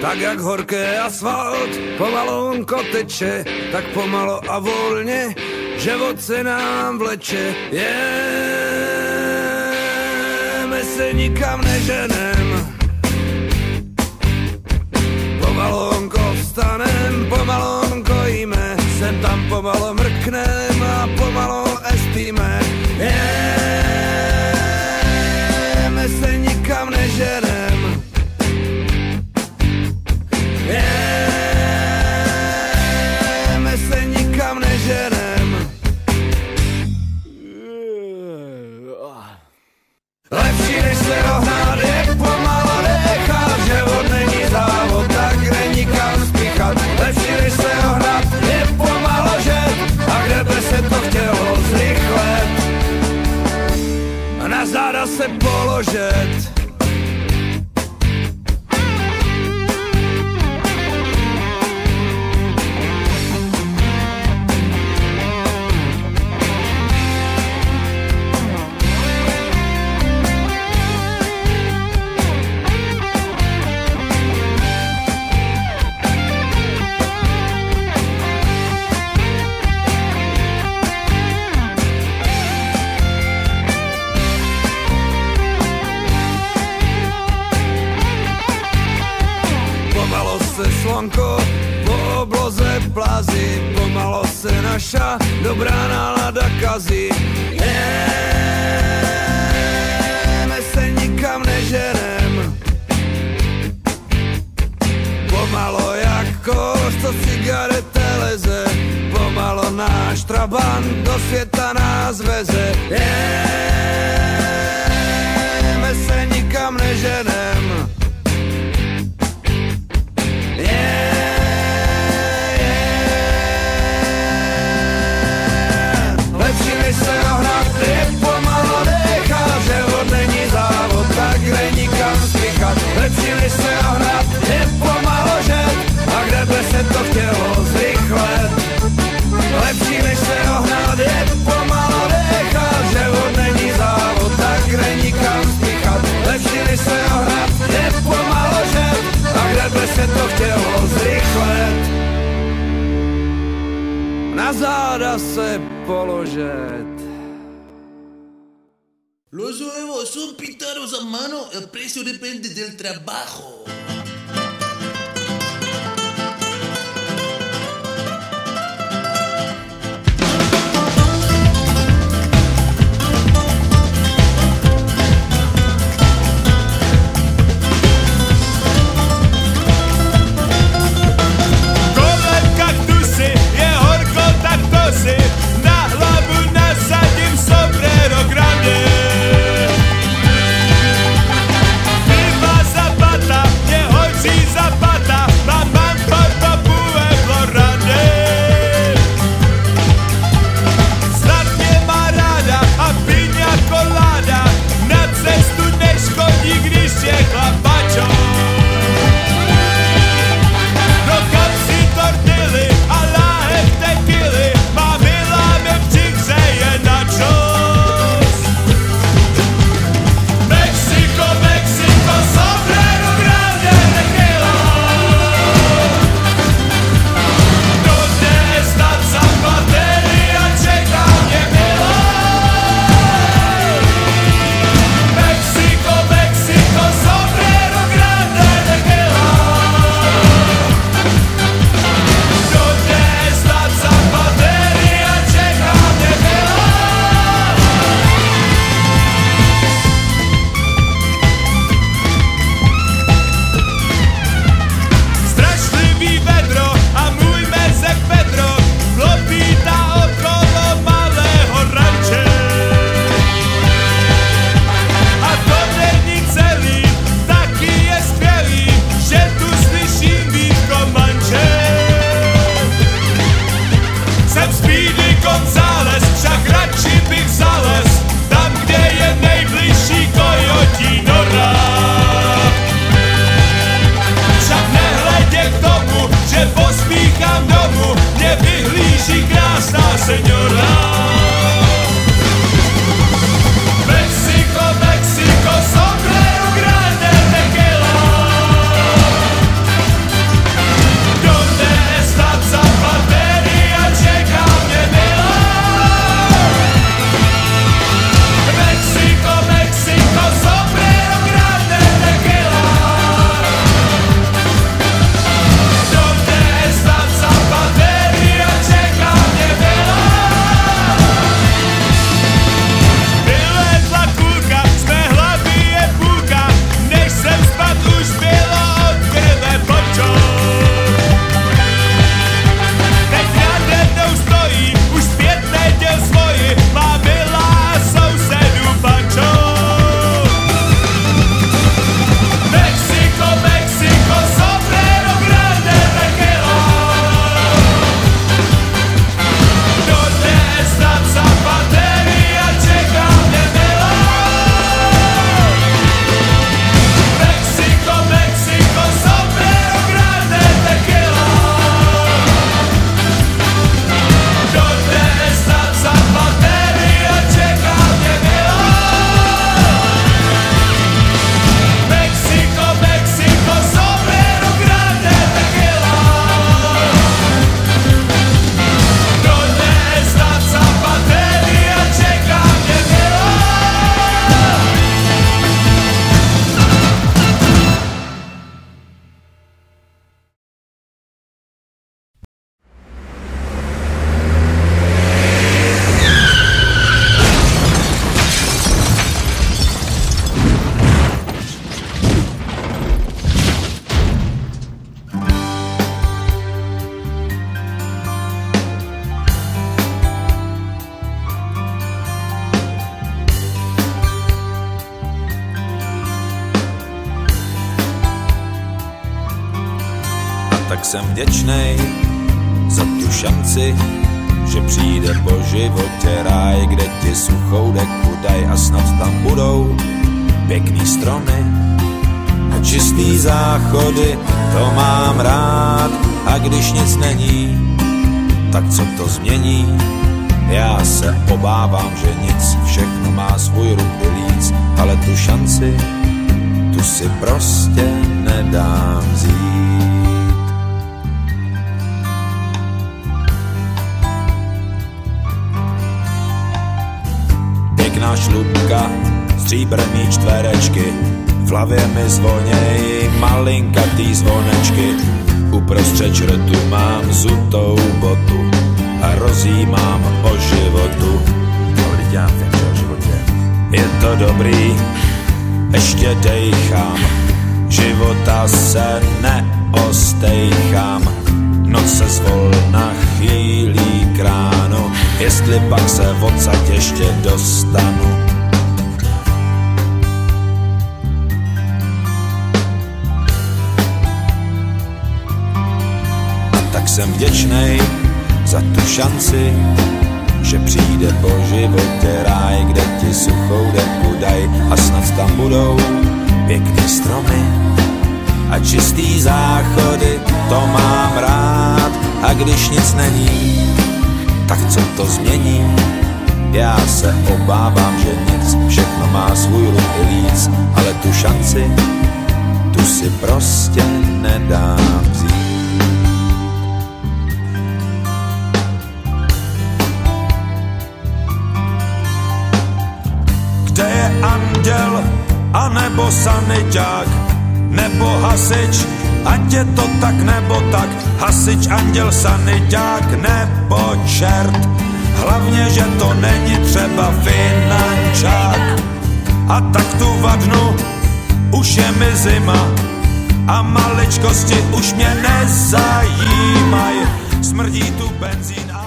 Tak jak horké asfalt pomalonko teče, tak pomalo a volně život se nám vleče. My se nikam neženem, pomalonko vstanem, pomalonko jíme, sem tam pomalo mrknem a pomalo espíme. My se nikam neženem, my se nikam neženem. Lepší než se ohnát, jak pomalo dechat, život není závod, tak kde nikam spíchat. Lepší než se ohnat, je pomalo žet, a kde by se to chtělo zrychlet, na záda se položet. Slonko po obloze plazí, pomalo se naša dobrá nálada kazí. My se nikam neženem, pomalo jako co cigarete leze, pomalo náš trabant do světa nás veze. My se nikam neženem, lepší než se ohnat, je pomalo dechat, život není závod, tak kde nikam spíchat. Lepší než se ohnat, je pomalo žet, a kde by se to chtělo zrychlet. Lepší než se ohnat, je pomalo dechat, život není závod, tak kde nikam spíchat. Lepší než se ohnat, je pomalo žet, a kde by se to chtělo zrychlet, na záda se položet. Los huevos son pintados a mano, el precio depende del trabajo. Na hlavu nasadím sombrero grande. Viva Zapata, mě hoří Zapata, mám porto pueblo rande. Snad mě má ráda a piña colada, na cestu neškodí, když je chlapačo. Do kapsy tortily a láhev tequily, señora. México, México, sombrero. jsem vděčnej za tu šanci, že přijde po životě ráj, kde ti suchou deku daj a snad tam budou pěkný stromy a čistý záchody, to mám rád. A když nic není, tak co to změní? Já se obávám, že nic, všechno má svůj ruch líc, ale tu šanci, tu si prostě nedám vzít. Pěkná šlupka, stříbrný čtverečky, v hlavě mi zvoněj malinkatý zvonečky. Uprostřed črtu mám zutou botu a rozjímám o životu. Ale teď já vím, že o životě je to dobrý, ještě dejchám, života se neostejchám. Noc se zvolna chýlí k ránu, jestli pak se odsaď ještě dostanu. Tak jsem vděčnej za tu šanci, že přijde po životě ráj, kde ti suchou deku daj a snad tam budou pěkný stromy a čistý záchody, to mám rád. A když nic není, tak co to změní? Já se obávám, že nic, všechno má svůj ruch i líc, ale tu šanci, tu si prostě nedám vzít. Kde je anděl, anebo saniťák, nebo hasič, ať je to tak nebo tak, hasič, anděl, saniťák nebo čert. Hlavně, že to není třeba finančák. A tak tu vadnu, už je mi zima a maličkosti už mě nezajímaj. Smrdí tu benzín a